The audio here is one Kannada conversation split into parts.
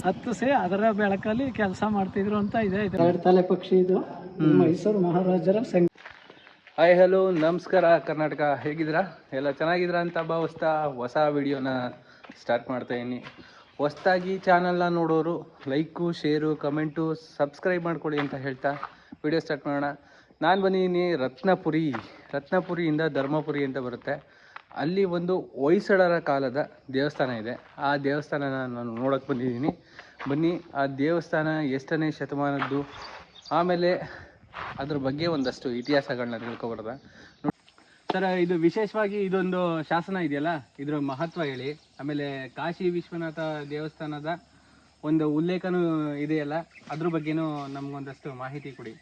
ಹತ್ತಿಸಿ ಅದರ ಬೆಳಕಲ್ಲಿ ಕೆಲಸ ಮಾಡ್ತಿದ್ರು ಅಂತ ಇದೆ. ಎರಡು ತಲೆ ಪಕ್ಷಿ ಇದು ಮೈಸೂರು ಮಹಾರಾಜರ ಹಾಯ್ ಹಲೋ ನಮಸ್ಕಾರ ಕರ್ನಾಟಕ, ಹೇಗಿದ್ದೀರಾ? ಎಲ್ಲ ಚೆನ್ನಾಗಿದ್ದೀರಾ ಅಂತ ಭಾವಿಸ್ತಾ ಹೊಸ ವಿಡಿಯೋನ ಸ್ಟಾರ್ಟ್ ಮಾಡ್ತಾ ಇದ್ದೀನಿ. ಹೊಸದಾಗಿ ಚಾನಲ್ನ ನೋಡೋರು ಲೈಕು, ಶೇರು, ಕಮೆಂಟು, ಸಬ್ಸ್ಕ್ರೈಬ್ ಮಾಡ್ಕೊಳ್ಳಿ ಅಂತ ಹೇಳ್ತಾ ವಿಡಿಯೋ ಸ್ಟಾರ್ಟ್ ಮಾಡೋಣ. ನಾನು ಬಂದಿದ್ದೀನಿ ರತ್ನಪುರಿಯಿಂದ ಧರ್ಮಪುರಿ ಅಂತ ಬರುತ್ತೆ. ಅಲ್ಲಿ ಒಂದು ಹೊಯ್ಸಳರ ಕಾಲದ ದೇವಸ್ಥಾನ ಇದೆ. ಆ ದೇವಸ್ಥಾನನ ನಾನು ನೋಡೋಕ್ಕೆ ಬಂದಿದ್ದೀನಿ. ಬನ್ನಿ, ಆ ದೇವಸ್ಥಾನ ಎಷ್ಟನೇ ಶತಮಾನದ್ದು, ಆಮೇಲೆ ಅದ್ರ ಬಗ್ಗೆ ಒಂದಷ್ಟು ಇತಿಹಾಸಗಳನ್ನ ತಿಳ್ಕೊಬಾರ್ದ. ಸರ್, ಇದು ವಿಶೇಷವಾಗಿ ಇದೊಂದು ಶಾಸನ ಇದೆಯಲ್ಲ, ಇದ್ರ ಮಹತ್ವ ಹೇಳಿ. ಆಮೇಲೆ ಕಾಶಿ ವಿಶ್ವನಾಥ ದೇವಸ್ಥಾನದ ಒಂದು ಉಲ್ಲೇಖನೂ ಇದೆಯಲ್ಲ, ಅದ್ರ ಬಗ್ಗೆನೂ ನಮಗೊಂದಷ್ಟು ಮಾಹಿತಿ ಕೊಡಿ.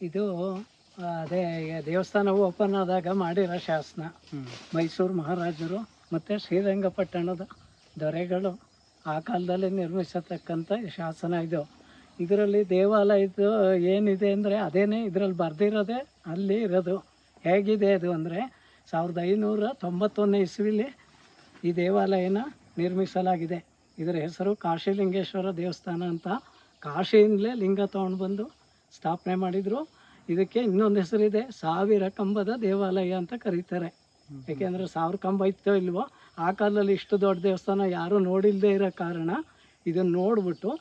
ಇದು ಅದೇ ದೇವಸ್ಥಾನ ಓಪನ್ ಆದಾಗ ಮಾಡಿರೋ ಶಾಸನ. ಮೈಸೂರು ಮಹಾರಾಜರು ಮತ್ತು ಶ್ರೀರಂಗಪಟ್ಟಣದ ದೊರೆಗಳು ಆ ಕಾಲದಲ್ಲಿ ನಿರ್ಮಿಸತಕ್ಕಂಥ ಶಾಸನ ಇದು. ಇದರಲ್ಲಿ ದೇವಾಲಯದ್ದು ಏನಿದೆ ಅಂದರೆ ಅದೇನೇ ಇದರಲ್ಲಿ ಬರೆದಿರೋದೆ ಅಲ್ಲಿ ಇರೋದು. ಹೇಗಿದೆ ಅದು ಅಂದರೆ 1591 ಇಸ್ವಿಲಿ ಈ ದೇವಾಲಯನ ನಿರ್ಮಿಸಲಾಗಿದೆ. ಇದರ ಹೆಸರು ಕಾಶಿಲಿಂಗೇಶ್ವರ ದೇವಸ್ಥಾನ ಅಂತ. ಕಾಶಿಯಿಂದಲೇ ಲಿಂಗ ತೊಗೊಂಡು ಬಂದು ಸ್ಥಾಪನೆ ಮಾಡಿದರು. ಇದಕ್ಕೆ ಇನ್ನೊಂದು ಹೆಸರಿದೆ, 1000 ಕಂಬದ ದೇವಾಲಯ ಅಂತ ಕರೀತಾರೆ. ಏಕೆಂದರೆ 1000 ಕಂಬ ಇತ್ತೋ ಇಲ್ವೋ, ಆ ಕಾಲದಲ್ಲಿ ಇಷ್ಟು ದೊಡ್ಡ ದೇವಸ್ಥಾನ ಯಾರೂ ನೋಡಿಲ್ಲದೆ ಇರೋ ಕಾರಣ ಇದನ್ನು ನೋಡಿಬಿಟ್ಟು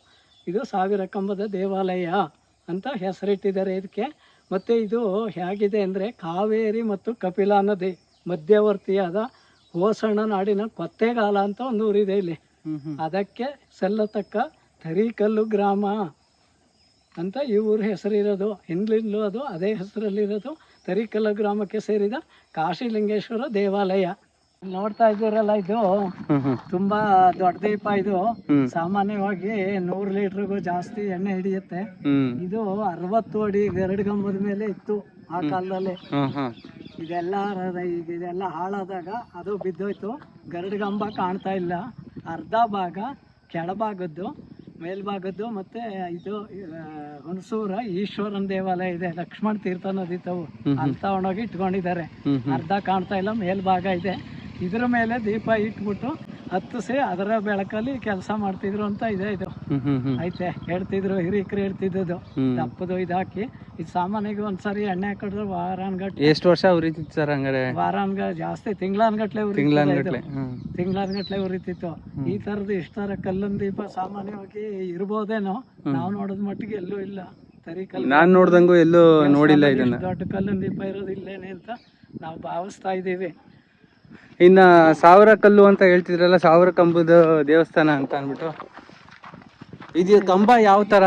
ಇದು 1000 ಕಂಬದ ದೇವಾಲಯ ಅಂತ ಹೆಸರಿಟ್ಟಿದ್ದಾರೆ ಇದಕ್ಕೆ. ಮತ್ತು ಇದು ಹೇಗಿದೆ ಅಂದರೆ ಕಾವೇರಿ ಮತ್ತು ಕಪಿಲಾ ನದಿ ಮಧ್ಯವರ್ತಿಯಾದ ಹೋಸಣ ನಾಡಿನ ಕೊತ್ತೆಗಾಲ ಅಂತ ಒಂದು ಊರಿದೆ ಇಲ್ಲಿ. ಅದಕ್ಕೆ ಸಲ್ಲತಕ್ಕ ತರೀಕಲ್ಲು ಗ್ರಾಮ ಅಂತ ಈ ಊರ ಹೆಸರಿರೋದು. ಹಿಂದ್ಲಿಂದಲೂ ಅದು ಅದೇ ಹೆಸರಲ್ಲಿರೋದು. ತರೀಕಲ್ಲು ಗ್ರಾಮಕ್ಕೆ ಸೇರಿದ ಕಾಶಿಲಿಂಗೇಶ್ವರ ದೇವಾಲಯ. ನೋಡ್ತಾ ಇದ್ದೀರಲ್ಲ, ಇದು ತುಂಬಾ ದೊಡ್ಡ ದೀಪ. ಇದು ಸಾಮಾನ್ಯವಾಗಿ 100 ಲೀಟರ್ಗೂ ಜಾಸ್ತಿ ಎಣ್ಣೆ ಹಿಡಿಯುತ್ತೆ. ಇದು 60 ಅಡಿ ಗರಡು ಗಂಬದ ಮೇಲೆ ಇತ್ತು ಆ ಕಾಲದಲ್ಲಿ. ಇದೆಲ್ಲ ಹಾಳಾದಾಗ ಅದು ಬಿದ್ದೋಯ್ತು. ಗರಡು ಗಂಬ ಕಾಣ್ತಾ ಇಲ್ಲ. ಅರ್ಧ ಭಾಗ ಕೆಳಭಾಗದ್ದು, ಮೇಲ್ಭಾಗದ್ದು ಮತ್ತೆ ಇದು ಹುಣಸೂರ ಈಶ್ವರನ ದೇವಾಲಯ ಇದೆ. ಲಕ್ಷ್ಮಣ ತೀರ್ಥ ನದಿ ತಾವು ಅಂತ ತಗೊಂಡೋಗಿ ಇಟ್ಕೊಂಡಿದ್ದಾರೆ. ಅರ್ಧ ಕಾಣ್ತಾ ಇಲ್ಲ, ಮೇಲ್ಭಾಗ ಇದೆ. ಇದ್ರ ಮೇಲೆ ದೀಪ ಇಟ್ಬಿಟ್ಟು ಹತ್ತಿಸಿ ಅದರ ಬೆಳಕಲ್ಲಿ ಕೆಲಸ ಮಾಡ್ತಿದ್ರು ಅಂತ ಇದೆ. ಇದು ಐತೆ ಹೇಳ್ತಿದ್ರು, ಹಿರಿಕರು ಹೇಳ್ತಿದ್ದು. ದಪ್ಪದು ಇದಾಕಿ ಇದು ಸಾಮಾನ್ಯವಾಗಿ ಒಂದ್ಸರಿ ಎಣ್ಣೆ ಹಾಕಿದ್ರೆ ವಾರಾನ್ಗಟ್ಲೆ. ಎಷ್ಟು ವರ್ಷ ಉರಿತಿತ್ತು ಸರ್? ಹಂಗಾರೆ ಜಾಸ್ತಿ ತಿಂಗಳಾನ್ಗಟ್ಲೆ ಉರಿತಿತ್ತು. ಈ ತರದ್ದು ಇಷ್ಟರ ಕಲ್ಲಿನ ದೀಪ ಸಾಮಾನ್ಯವಾಗಿ ಇರ್ಬೋದೇನೋ, ನಾವು ನೋಡೋದ್ ಮಟ್ಟಿಗೆ ಎಲ್ಲೂ ಇಲ್ಲ. ನಾನು ನೋಡ್ದಂಗೂ ಎಲ್ಲೂ ನೋಡಿಲ್ಲ. ಇದನ್ನ ದೊಡ್ಡ ಕಲ್ಲಿನ ದೀಪ ಇರೋದು ಇಲ್ಲೇನೆ ಅಂತ ನಾವು ಭಾವಿಸ್ತಾ ಇದ್ದೀವಿ. ಇನ್ನ 1000 ಕಲ್ಲು ಅಂತ ಹೇಳ್ತಿದ್ರಲ್ಲ, 1000 ಕಂಬದ ದೇವಸ್ಥಾನ ಅಂತ ಅಂದ್ಬಿಟ್ಟು, ಇದು ಕಂಬ ಯಾವ ತರ?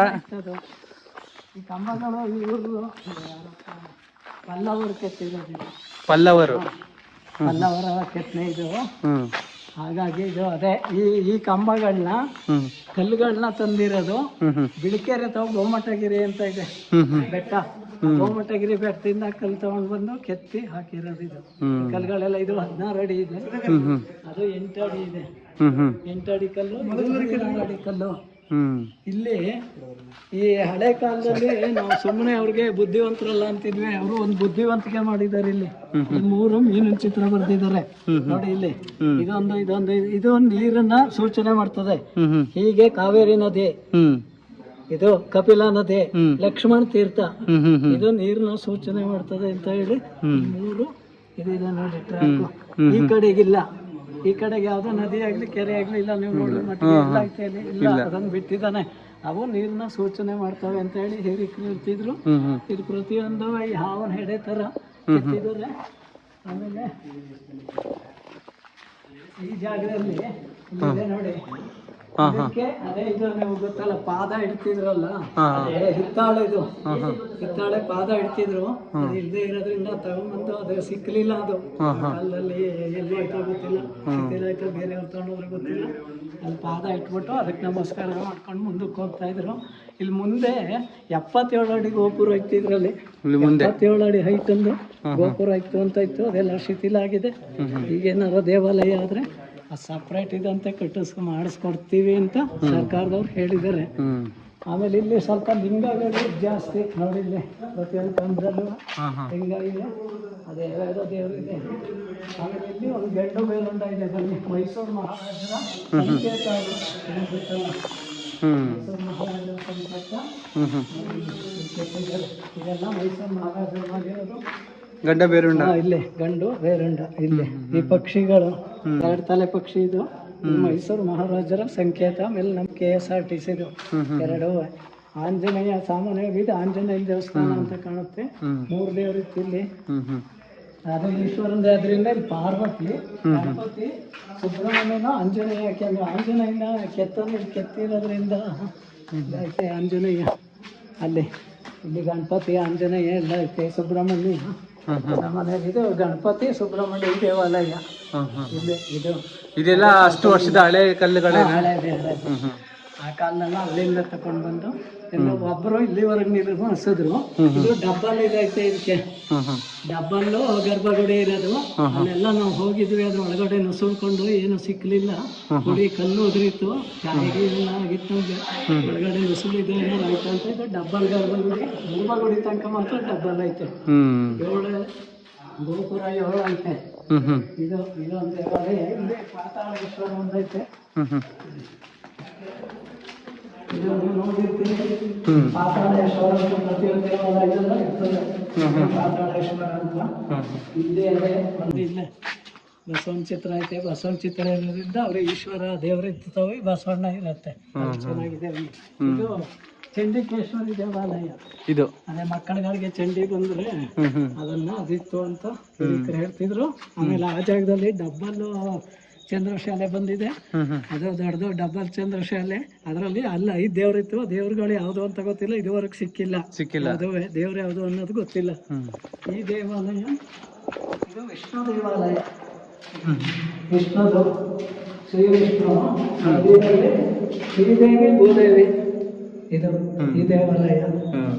ಈ ಕಂಬಗಳು ಇವರು ಪಲ್ಲವರು ಕೆತ್ತಿರೋದು. ಪಲ್ಲವರ ಕೆತ್ತನೆ ಇದು. ಹಾಗಾಗಿ ಇದು ಅದೇ ಈ ಕಂಬಗಳನ್ನ ಕಲ್ಲುಗಳನ್ನ ತಂದಿರೋದು ಬಿಳಿಕೆರೆ ತಾವು ಗೋಮಟಗಿರಿ ಅಂತ ಇದೆ ಬೆಟ್ಟ. ಗೋಮಟಗಿರಿ ಬೆಟ್ಟದಿಂದ ಕಲ್ಲು ತಗೊಂಡ್ ಬಂದು ಕೆತ್ತಿ ಹಾಕಿರೋದು. ಇದು ಕಲ್ಲುಗಳೆಲ್ಲ ಇದು 16 ಅಡಿ ಇದೆ, ಅದು 8 ಅಡಿ ಇದೆ. 8 ಅಡಿ ಕಲ್ಲು, 16 ಅಡಿ ಕಲ್ಲು. ಇಲ್ಲಿ ಈ ಹಳೆ ಕಾಲದಲ್ಲಿ ನಾವು ಸುಮ್ಮನೆ ಅವ್ರಿಗೆ ಬುದ್ಧಿವಂತರಲ್ಲ ಅಂತಿದ್ವಿ. ಅವರು ಒಂದು ಬುದ್ಧಿವಂತಿಕೆ ಮಾಡಿದ್ದಾರೆ. ಇಲ್ಲಿ 3 ಮೀನಿನ ಚಿತ್ರ ಬರ್ದಿದ್ದಾರೆ ನೋಡಿ. ಇಲ್ಲಿ ಇದು ನೀರನ್ನ ಸೂಚನೆ ಮಾಡ್ತದೆ. ಹೀಗೆ ಕಾವೇರಿ ನದಿ, ಇದು ಕಪಿಲಾ ನದಿ, ಲಕ್ಷ್ಮಣ ತೀರ್ಥ, ಇದು ನೀರನ್ನ ಸೂಚನೆ ಮಾಡ್ತದೆ ಅಂತ ಹೇಳಿ 3 ಇದೆ ನೋಡಿ. ಟ್ರ್ಯಾಕ್ ಈ ಕಡೆಗಿಲ್ಲ, ಈ ಕಡೆಗೆ ಯಾವ್ದೋ ನದಿ ಆಗ್ಲಿ ಕೆರೆ ಆಗ್ಲಿ ಇಲ್ಲ. ನೀವು ನೋಡಿ ಮಟ್ಟಿಗೆ ಇಲ್ಲ, ಅದನ್ನ ಬಿಟ್ಟಿದ್ದಾನೆ. ಅವು ನೀರನ್ನ ಸೂಚನೆ ಮಾಡ್ತವೆ ಅಂತ ಹೇಳಿ ಹಿರಿಕರು ಇರ್ತಿದ್ರು. ಇದು ಪ್ರತಿಯೊಂದು ಹಾವನ್ ಹೆಡೆ ತರ ಇಟ್ಟಿದ್ದಾರೆ. ಆಮೇಲೆ ಈ ಜಾಗದಲ್ಲಿ ನೋಡಿ, ಅದೇ ಇದು ನೀವು ಗೊತ್ತಲ್ಲ, ಪಾದ ಇಡ್ತಿದ್ರಲ್ಲ, ಹಿತ್ತಾಳೆ. ಇದು ಹಿತ್ತಾಳೆ ಪಾದ ಇಡ್ತಿದ್ರು. ಅದು ಇಲ್ಲದೆ ಇರೋದ್ರಿಂದ ತಗೊಂಡ್ಬಂದು ಅದು ಸಿಕ್ಕಲಿಲ್ಲ. ಅದು ಅಲ್ಲಲ್ಲಿ ಎಲ್ಲಿ ಆಯ್ತೋ ಗೊತ್ತಿಲ್ಲ, ಸಿಕ್ಕಿದಾಯ್ತೋ ಬೇರೆಯವ್ರು ತಗೊಂಡೋದ್ರೆ ಗೊತ್ತಿಲ್ಲ. ಅಲ್ಲಿ ಪಾದ ಇಟ್ಬಿಟ್ಟು ಅದಕ್ಕೆ ನಮಸ್ಕಾರ ಮಾಡ್ಕೊಂಡು ಮುಂದಕ್ಕೆ ಹೋಗ್ತಾ ಇದ್ರು. ಇಲ್ಲಿ ಮುಂದೆ 77 ಅಡಿ ಗೋಪುರ ಇತ್ತು. ಇದ್ರಲ್ಲಿ 77 ಅಡಿ ಹೈಟ್ ಒಂದು ಗೋಪುರ ಇತ್ತು ಅಂತ ಇತ್ತು. ಅದೆಲ್ಲ ಶಿಥಿಲ ಆಗಿದೆ. ಈಗೇನಾರ ದೇವಾಲಯ ಆದ್ರೆ ಸಪ್ರೇಟ್ ಇದಂತೆ ಮಾಡಿಸ್ಕೊಡ್ತೀವಿ ಅಂತ ಸರ್ಕಾರದವ್ರು ಹೇಳಿದ್ದಾರೆ. ಆಮೇಲೆ ಇಲ್ಲಿ ಸ್ವಲ್ಪ ಲಿಂಗಗಳು ಜಾಸ್ತಿ ನೋಡಿ. ಇಲ್ಲಿ ಪ್ರತಿಯೊಂದು ಕಂಬದಲ್ಲೂ ಲಿಂಗ ಇದೆ. ಅದೇ ಯಾವ್ಯಾವ ದೇವರು ಇದೆ. ಆಮೇಲೆ ಇಲ್ಲಿ ಒಂದು ಗಂಡು ಬೇರುಂಡ ಇದೆ ಬನ್ನಿ, ಮೈಸೂರು ಮಹಾರಾಜರ ಸಂಕೇತ ಅದು. ಮೈಸೂರು ಮಹಾರಾಜರ ಸಂಕೇತ ಇದೆಲ್ಲ ಮೈಸೂರು ಮಹಾರಾಜರು ಮಾಡಿರೋದು. ಗಡ್ಡ ಬೇರುಂಡ ಇಲ್ಲಿ ಗಂಡು ಬೇರುಂಡ ಇಲ್ಲಿ ಈ ಪಕ್ಷಿಗಳು 2 ತಲೆ ಪಕ್ಷಿ ಇದು ಮೈಸೂರು ಮಹಾರಾಜರ ಸಂಕೇತ. ಆಮೇಲೆ ನಮ್ಮ KSRTC ಇದು 2 ಆಂಜನೇಯ ಸಾಮಾನ್ಯವಾಗಿ ಇದು ಆಂಜನೇಯ ದೇವಸ್ಥಾನ ಅಂತ ಕಾಣುತ್ತೆ. 3 ದೇವರಿತ್ತು ಇಲ್ಲಿ. ಅದು ಈಶ್ವರನ ಆದ್ರಿಂದ ಇಲ್ಲಿ ಪಾರ್ವತಿ, ಗಣಪತಿ, ಸುಬ್ರಹ್ಮಣ್ಯನ, ಆಂಜನೇಯ. ಯಾಕೆಂದ್ರೆ ಆಂಜನೇಯನ ಕೆತ್ತಿರೋದ್ರಿಂದ ಐತೆ ಆಂಜನೇಯ ಅಲ್ಲಿ. ಇಲ್ಲಿ ಗಣಪತಿ, ಆಂಜನೇಯ ಎಲ್ಲ ಐತೆ. ಸುಬ್ರಹ್ಮಣ್ಯ ಸಾಮಾನ್ಯವಾಗಿ ಇದು ಗಣಪತಿ ಸುಬ್ರಹ್ಮಣ್ಯ ದೇವಾಲಯ ಇಲ್ಲಿ. ಇದೆಲ್ಲ ಅಷ್ಟು ವರ್ಷದ ಹಳೆ ಕಲ್ಲುಗಳೇ. ಹಳೇದೇ. ಆ ಕಾಲನೆಲ್ಲ ಅಲ್ಲಿಂದ ತಗೊಂಡು ಬಂದು ಒಬ್ಬರು ಇಲ್ಲಿವರೆಗೆ ನಿರ್ಮಿಸಿದ್ರು. ಇದು ಡಬ್ಬಲ್ ಇದೈತೆ. ಇದಕ್ಕೆ ಡಬ್ಬಲ್ಲು ಗರ್ಭಗುಡಿ ಇರೋದು. ಅಲ್ಲೆಲ್ಲ ನಾವು ಹೋಗಿದ್ವಿ, ಅದ್ರ ಒಳಗಡೆ ನುಸುಳ್ಕೊಂಡು ಏನು ಸಿಕ್ಲಿಲ್ಲ. ಗುಡಿ ಕಲ್ಲು ಉದುರಿತ್ತು, ಕಾಯಿಗೆ ಎಲ್ಲ ಆಗಿತ್ತು. ಒಳಗಡೆ ನುಸುಳಿದ್ದು ಏನಾರು ಆಯ್ತು ಅಂತ. ಇದು ಡಬ್ಬಲ್ ಗರ್ಭಗುಡಿ ತನಕ ಮಾತ್ರ ಡಬ್ಬಲ್ ಐತೆ. 7 ಗೋಪುರ 7 ಐತೆ. ಇದೊಂದು ದೇವಾಲಯ. ಇಲ್ಲಿ ಪಾತಾಳೇಶ್ವರ ಒಂದೈತೆ. ಇದು ನೀವು ನೋಡಿರ್ತೀರಿ, ಪಾತಾಳೇಶ್ವರ ಅಂತ ಪ್ರತಿಯೊಂದು ದೇವಾಲಯದಲ್ಲೂ ಇರ್ತದೆ ಪಾತಾಳೇಶ್ವರ ಅಂತ. ಇಲ್ಲೇ ಇಲ್ಲೇ ಬಸವನ ಚಿತ್ರ ಐತೆ. ಬಸವನ ಚಿತ್ರ ಇರೋದ್ರಿಂದ ಅವ್ರಿಗೆ ಈಶ್ವರ ದೇವರು ಇರ್ತವೆ, ಬಸವಣ್ಣ ಇರುತ್ತೆ. ಚೆನ್ನಾಗಿದೆ. ಇದು ಚಂಡಿಕೇಶ್ವರಿ ದೇವಾಲಯ. ಇದು ಅದೇ ಮಕ್ಕಳುಗಳಿಗೆ ಚಂಡಿ ಬಂದ್ರೆ ಅದನ್ನ ಅದಿತ್ತು ಅಂತ ಹೇಳ್ತಿದ್ರು. ಆಮೇಲೆ ಆ ಜಾಗದಲ್ಲಿ ಡಬ್ಬಲ್ ಚಂದ್ರಶಾಲೆ ಬಂದಿದೆ. ಅದು ದೊಡ್ಡದು ಡಬ್ಬಲ್ ಚಂದ್ರಶಾಲೆ. ಅದರಲ್ಲಿ ಅಲ್ಲ 5 ದೇವರಿತ್ತು. ದೇವ್ರುಗಳು ಯಾವ್ದು ಅಂತ ಗೊತ್ತಿಲ್ಲ, ಇದುವರೆಗೆ ಸಿಕ್ಕಿಲ್ಲ. ಅದುವೇ ದೇವ್ರು ಯಾವ್ದು ಅನ್ನೋದು ಗೊತ್ತಿಲ್ಲ. ಈ ದೇವಾಲಯ ಇದು ವಿಷ್ಣು ದೇವಾಲಯ. ವಿಷ್ಣುದು ಶ್ರೀ ವಿಷ್ಣು, ಶ್ರೀದೇವಿ ಭೂದೇವಿ. ಇದು ಈ ದೇವಾಲಯ.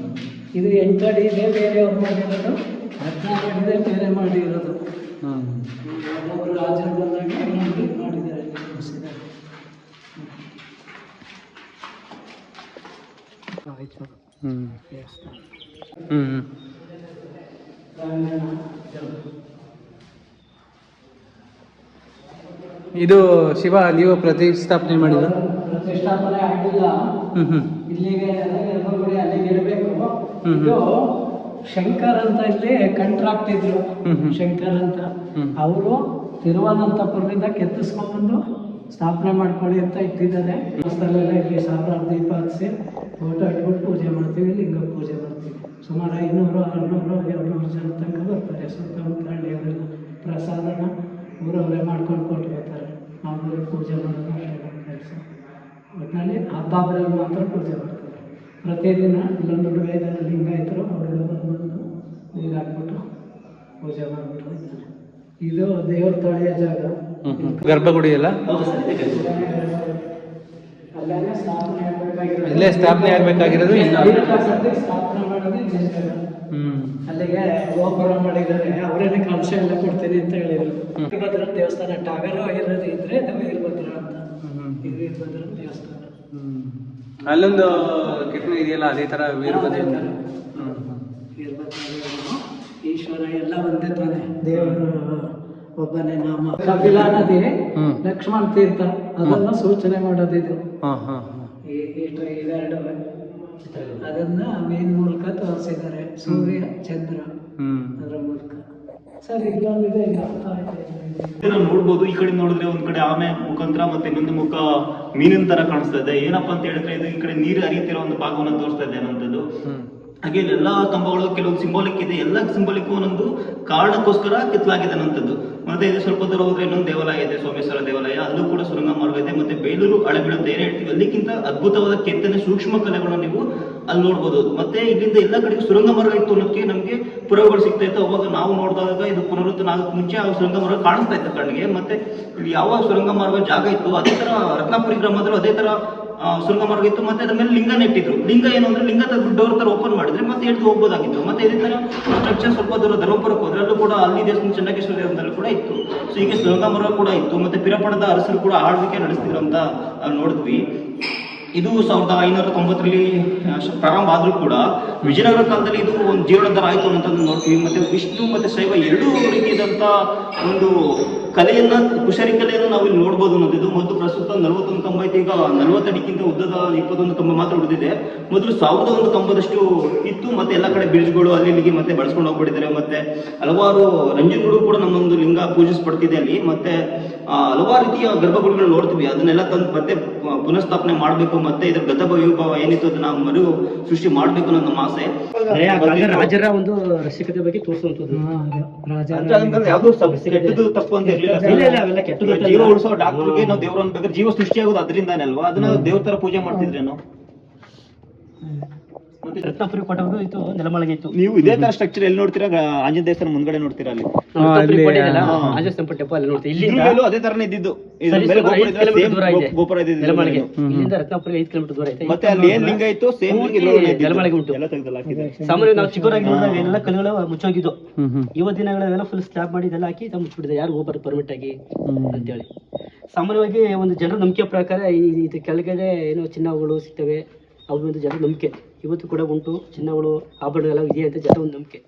ಇದು 8 ಅಡಿ ಇದೆ ಬೇರೆಯವ್ರು ಮಾಡಿರೋದು, 14 ಅಡಿ ಇದೆ ಬೇರೆ ಮಾಡಿರೋದು. ಒಬ್ಬೊಬ್ರು ರಾಜರು ಬಂದಾಗ ಮಾಡಿದ್ದಾರೆ, ನಿರ್ಮಿಸಿದ್ದಾರೆ. ಆಯ್ತು. ಇದು ಶಿವ ನೀವು ಪ್ರತಿಷ್ಠಾಪನೆ ಮಾಡಿದ? ಪ್ರತಿಷ್ಠಾಪನೆ ಆಗಿಲ್ಲ. ಇಲ್ಲಿಗೆ ಗರ್ಭಗುಡಿ ಅಲ್ಲಿಗೆ ಇರಬೇಕು. ಇದು ಶಂಕರ್ ಅಂತ ಇಲ್ಲಿ ಕಾಂಟ್ರಾಕ್ಟ್ ಇದ್ರು. ಶಂಕರ್ ಅಂತ ಅವರು ತಿರುವನಂತಪುರದಿಂದ ಕೆತ್ತಿಸ್ಕೊಂಡ್ಬಂದು ಸ್ಥಾಪನೆ ಮಾಡ್ಕೊಳ್ಳಿ ಅಂತ ಇಟ್ಟಿದ್ದಾರೆ. ಸ್ಥಳದಲ್ಲೆಲ್ಲ ಇಲ್ಲಿ 1000 ದೀಪ ಹಚ್ಚಿಸಿ ಫೋಟೋ ಇಟ್ಬಿಟ್ಟು ಪೂಜೆ ಮಾಡ್ತೀವಿ. ಲಿಂಗ ಪೂಜೆ ಮಾಡ್ತೀವಿ. ಸುಮಾರು 500, 600, 700 ಜನ ತನಕ ಬರ್ತಾರೆ. ಸುತ್ತಮುತ್ತ ಹಳ್ಳಿಯವರೆಲ್ಲ ಪ್ರಸಾದನ ಊರವರೇ ಮಾಡ್ಕೊಂಡು ಕೊಟ್ಟು ಬರ್ತಾರೆ. ಅವ್ರಿಗೆ ಪೂಜೆ ಮಾಡೋದು ಅಷ್ಟೇ ಕೆಲಸ. ಒಟ್ಟಿನಲ್ಲಿ ಹಬ್ಬಗಳಲ್ಲಿ ಮಾತ್ರ ಪೂಜೆ ಮಾಡ್ತಾರೆ. ಪ್ರತಿದಿನ ಇಲ್ಲೊಂದು ವೇದ ಲಿಂಗಾಯತರು ಅವರೆಲ್ಲ ಬಂದು ನೀರು ಹಾಕ್ಬಿಟ್ಟು ಪೂಜೆ ಮಾಡಿಬಿಟ್ಟು ಹೋಗ್ತಾರೆ. ಇದು ದೇವ್ರ ತೊಳೆಯ ಜಾಗ. ಗರ್ಭಗುಡಿ ಎಲ್ಲ ಅಲ್ಲೇ ಸ್ಥಾಪನೆ ಆಗಬೇಕಾಗಿರೋದು. ಇಲ್ಲೇ ಸ್ಥಾಪನೆ ಆಗಬೇಕಾಗಿರೋದು. ಸ್ಥಾಪನೆ ಮಾಡೋದು ಇದೇ ಜಾಗ. ಅಲ್ಲಿಗೆ ಗೋಪುರ ಮಾಡಿದ್ದಾರೆ. ಅವರೇನೆ ಕಲಶ ಎಲ್ಲ ಕೊಡ್ತೀನಿ ಅಂತ ಹೇಳಿದ್ರು. ವೀರಭದ್ರ ದೇವಸ್ಥಾನ ಟಗರು ಇರೋದು ಇದ್ರೆ ಅದು ವೀರಭದ್ರ ಅಂತ. ಇದು ವೀರಭದ್ರ ದೇವಸ್ಥಾನ. ಅಲ್ಲೊಂದು ಕೆತ್ತನೆ ಇದೆಯಲ್ಲ, ಅದೇ ತರ ವೀರಭದ್ರ. ಈಶ್ವರ ಎಲ್ಲ ಒಂದೇ ತಾನೆ, ದೇವರು ಒಬ್ಬನೇ ನಾಮ. ಕಪಿಲಾ ನದಿ, ಲಕ್ಷ್ಮಣ ತೀರ್ಥ ಅದನ್ನ ಸೂಚನೆ ಮಾಡೋದು ಇದು. ಇವೆರಡು ಅದನ್ನ ಮೇನ್ ಮೂಲಕ ತೋರಿಸಿದ್ದಾರೆ. ಸೂರ್ಯ ಚಂದ್ರ ಅದರ ಮೂಲಕ. ಸರ್ ಇಲ್ಲೊಂದಿದೆ, ನಾವು ನೋಡ್ಬೋದು. ಈ ಕಡೆ ನೋಡಿದ್ರೆ ಒಂದ್ ಕಡೆ ಆಮೆ ಮುಖಾಂತರ ಮತ್ತೆ ಇನ್ನೊಂದು ಮುಖ ಮೀನಿನ ತರ ಕಾಣಿಸ್ತಾ ಇದೆ. ಏನಪ್ಪಾ ಅಂತ ಹೇಳಿದ್ರೆ ಇದು ಈ ಕಡೆ ನೀರು ಹರಿಯುತ್ತಿರೋ ಒಂದು ಭಾಗವನ್ನು ತೋರಿಸ್ತಾ ಇದೆ ಅನ್ನೋಂಥದ್ದು. ಹಾಗೆ ಎಲ್ಲಾ ಕಂಬಗಳು ಕೆಲವೊಂದು ಸಿಂಬಾಲಿಕ್ ಇದೆ. ಎಲ್ಲ ಸಿಂಬಾಲಿಕ್ ಒಂದೊಂದು ಕಾರಣಕ್ಕೋಸ್ಕರ ಕೆತ್ತಲಾಗಿದೆ ಅನ್ನೋಂಥದ್ದು. ಮತ್ತೆ ಇದು ಸ್ವಲ್ಪ ದೂರ ಹೋದ್ರೆ ಇನ್ನೊಂದು ದೇವಾಲಯ ಇದೆ, ಸೋಮೇಶ್ವರ ದೇವಾಲಯ. ಅಲ್ಲೂ ಕೂಡ ಸುರಂಗ ಮಾರ್ಗ ಇದೆ. ಮತ್ತೆ ಬೇಲೂರು ಹಳೆಬೀಡು ಅಂತ ಏನ್ ಹೇಳ್ತೀವಿ, ಅಲ್ಲಿಗಿಂತ ಅದ್ಭುತವಾದ ಕೆತ್ತನೆ ಸೂಕ್ಷ್ಮ ಕಲೆಗಳನ್ನ ನೀವು ಅಲ್ಲಿ ನೋಡ್ಬೋದು. ಮತ್ತೆ ಇಲ್ಲಿಂದ ಎಲ್ಲ ಕಡೆಗೂ ಸುರಂಗ ಮಾರ್ಗ ಇತ್ತು ಅನ್ನೋದಕ್ಕೆ ನಮಗೆ ಪುರಾವೆಗಳು ಸಿಗ್ತಾ ಇತ್ತು. ಅವಾಗ ನಾವು ನೋಡಿದಾಗ ಇದು ಪುನರುತ್ಥಾನ ಆಗಕ್ಕೆ ಮುಂಚೆ ಆ ಸುರಂಗ ಮಾರ್ಗ ಕಾಣಿಸ್ತಾ ಇತ್ತು ಕಣ್ಣಿಗೆ. ಮತ್ತೆ ಇಲ್ಲಿ ಯಾವ ಸುರಂಗ ಮಾರ್ಗ ಜಾಗ ಇತ್ತು ಅದೇ ತರ ರತ್ನಾಪುರಿ ಗ್ರಾಮದಲ್ಲೂ ಅದೇ ತರ ಸುರಂಗ ಮಾರ್ಗ ಇತ್ತು. ಮತ್ತೆ ಅದ್ರ ಮೇಲೆ ಲಿಂಗ ನೆಟ್ಟಿದ್ರು. ಲಿಂಗ ಏನು ಅಂದ್ರೆ ಲಿಂಗ ಡೋರ್ ತರ ಓಪನ್ ಮಾಡಿದ್ರೆ ಮತ್ತೆ ಎದ್ದು ಹೋಗ್ಬೋದಾಗಿತ್ತು. ಮತ್ತೆ ಇದೇ ತರ ಸ್ಟ್ರಕ್ಚರ್ ಸ್ವಲ್ಪ ದೂರ ಧರ್ಮಪುರಕ್ಕೆ ಹೋದ್ರೆ ಅಲ್ಲೂ ಕೂಡ ಅಲ್ಲಿ ದೇವಸ್ಥಾನ ಚೆನ್ನಕೇಶ್ವರ ದೇವಸ್ಥಾನದಲ್ಲಿ ಕೂಡ ಇತ್ತು. ಸೊ ಹೀಗೆ ಸುರಂಗ ಮಾರ್ಗ ಕೂಡ ಇತ್ತು. ಮತ್ತೆ ಪಿರಪಣದ ಅರಸರು ಕೂಡ ಆಳ್ವಿಕೆ ನಡೆಸ್ತಿದ್ರು ಅಂತ ನೋಡಿದ್ವಿ. ಇದು 1590ರಲ್ಲಿ ಪ್ರಾರಂಭ ಆದ್ರೂ ಕೂಡ ವಿಜಯನಗರ ಕಾಲದಲ್ಲಿ ಇದು ಒಂದು ಜೀರ್ಣೋದ್ಧಾರ ಆಯಿತು ಅಂತ ನೋಡ್ತೀವಿ. ಮತ್ತೆ ವಿಷ್ಣು ಮತ್ತೆ ಶೈವ ಎರಡೂ ರೀತಿಯಾದಂಥ ಒಂದು ಕಲೆಯನ್ನ, ಕುಶರಿ ಕಲೆಯನ್ನು ನಾವು ಇಲ್ಲಿ ನೋಡ್ಬೋದು ಅನ್ನೋದು. ಮೊದಲು ಪ್ರಸ್ತುತ 41 ಕಂಬ ಐತೆ, ಈಗ 40 ಅಡಿಗಿಂತ ಉದ್ದದ 21 ಕಂಬ ಮಾತ್ರ ಉಳಿದಿದೆ. ಮೊದಲು 1001 ಕಂಬದಷ್ಟು ಇತ್ತು. ಮತ್ತೆ ಎಲ್ಲ ಕಡೆ ಬ್ರಿಡ್ಜ್ಗಳು ಅಲ್ಲಿ ಇಲ್ಲಿಗೆ ಮತ್ತೆ ಬಳಸ್ಕೊಂಡು ಹೋಗ್ಬಿಟ್ಟಿದ್ದಾರೆ. ಮತ್ತೆ ಹಲವಾರು ರಂಜನ್ಗಳು ಕೂಡ ನಮ್ಮೊಂದು ಲಿಂಗ ಪೂಜಿಸಲ್ಪಡ್ತಿದೆ ಅಲ್ಲಿ. ಮತ್ತೆ ಹಲವಾರು ರೀತಿಯ ಗರ್ಭಗುಡಿಗಳು ನೋಡ್ತೀವಿ. ಅದನ್ನೆಲ್ಲ ತಂದು ಮತ್ತೆ ಪುನಃಸ್ಥಾಪನೆ ಮಾಡಬೇಕು. ಮತ್ತೆ ಇದ್ರ ಗತವೈಭವ ಏನಿತ್ತು ಅದನ್ನ ಮರು ಸೃಷ್ಟಿ ಮಾಡಬೇಕು ಅನ್ನೋ ನಮ್ಮ ಆಸೆ. ರಾಜರ ಒಂದು ರಸಿಕತೆ ಬಗ್ಗೆ ತೋರಿಸುವಂತದ್ದು. ಯಾವ್ದು ಕೆಟ್ಟದ್ದು ತಪ್ಪು ಅಂತ ಇರ್ಲಿಲ್ಲ. ಜೀವ ಉಳಿಸೋ ಡಾಕ್ಟರ್ಗೆ ನಾವು ದೇವ್ರ ಬೇಕಾದ್ರೆ ಜೀವ ಸೃಷ್ಟಿಯಾಗೋದು ಅದರಿಂದಾನೇ ಅಲ್ವಾ? ಅದನ್ನ ದೇವ್ರ ತರ ಪೂಜೆ ಮಾಡ್ತಿದ್ರೇನು? ರತ್ನಪುರಿ ಕೊಟ್ಟದ್ದು ಇತ್ತು, ನೆಲಮಳಗೆ ಇತ್ತು. ನೀವು ಇದೇ ತರ ಸ್ಟ್ರಕ್ಚರ್ ಎಲ್ಲಿ ನೋಡ್ತೀರಾ? ಆಂಜನೇಯ ದೇವಸ್ಥಾನ ಮುಂದ್ಗಡೆ ನೋಡ್ತೀರಾ ಅಲ್ಲಿ ಆಂಜನೇಯ ಟೆಂಪಲ್ ಅಲ್ಲಿ ನೋಡ್ತೀವಿ. ಇಲ್ಲಿ ಅದೇ ತರನೇ ಇದ್ದಿದ್ದು. ಗೋಪುರ ನೆಲಮಳಗೆ ಇಲ್ಲಿಂದ ರತ್ನಪುರಿ 5 ಕಿಲೋಮೀಟರ್ ದೂರ ಐತೆ. ಮತ್ತೆ ಅಲ್ಲಿ ಏನ್ ಲಿಂಗ ಇತ್ತು ಸೇಮ್ ನೆಲಮಳಗೆ ಉಂಟು. ಸಾಮಾನ್ಯ ನಾವು ಚಿಕ್ಕವರಾಗಿ ನೋಡಿದಾಗ ಎಲ್ಲ ಕಲ್ಲುಗಳು ಮುಚ್ಚೋಗಿದ್ದು. ಇವತ್ತಿನ ದಿನಗಳೆಲ್ಲ ಫುಲ್ ಸ್ಲಾಬ್ ಮಾಡಿ ಇದೆಲ್ಲ ಹಾಕಿ ಮುಚ್ಚಿಬಿಟ್ಟಿದೆ. ಯಾರು ಹೋಗ್ಬಾರ್ದು ಪರ್ಮಿಟ್ ಆಗಿ ಅಂತೇಳಿ. ಸಾಮಾನ್ಯವಾಗಿ ಒಂದು ಜನರ ನಂಬಿಕೆ ಪ್ರಕಾರ ಇದು ಕೆಳಗಡೆ ಏನೋ ಚಿನ್ನಗಳು ಸಿಗ್ತವೆ, ಅವ್ರ ಒಂದು ಜನರ ನಂಬಿಕೆ ಇವತ್ತು ಕೂಡ ಉಂಟು. ಚಿನ್ನಗಳು ಆಭರಣಗಳು ಇದೆಯಾ ಅಂತ ಜನರ ಒಂದು ನಂಬಿಕೆ.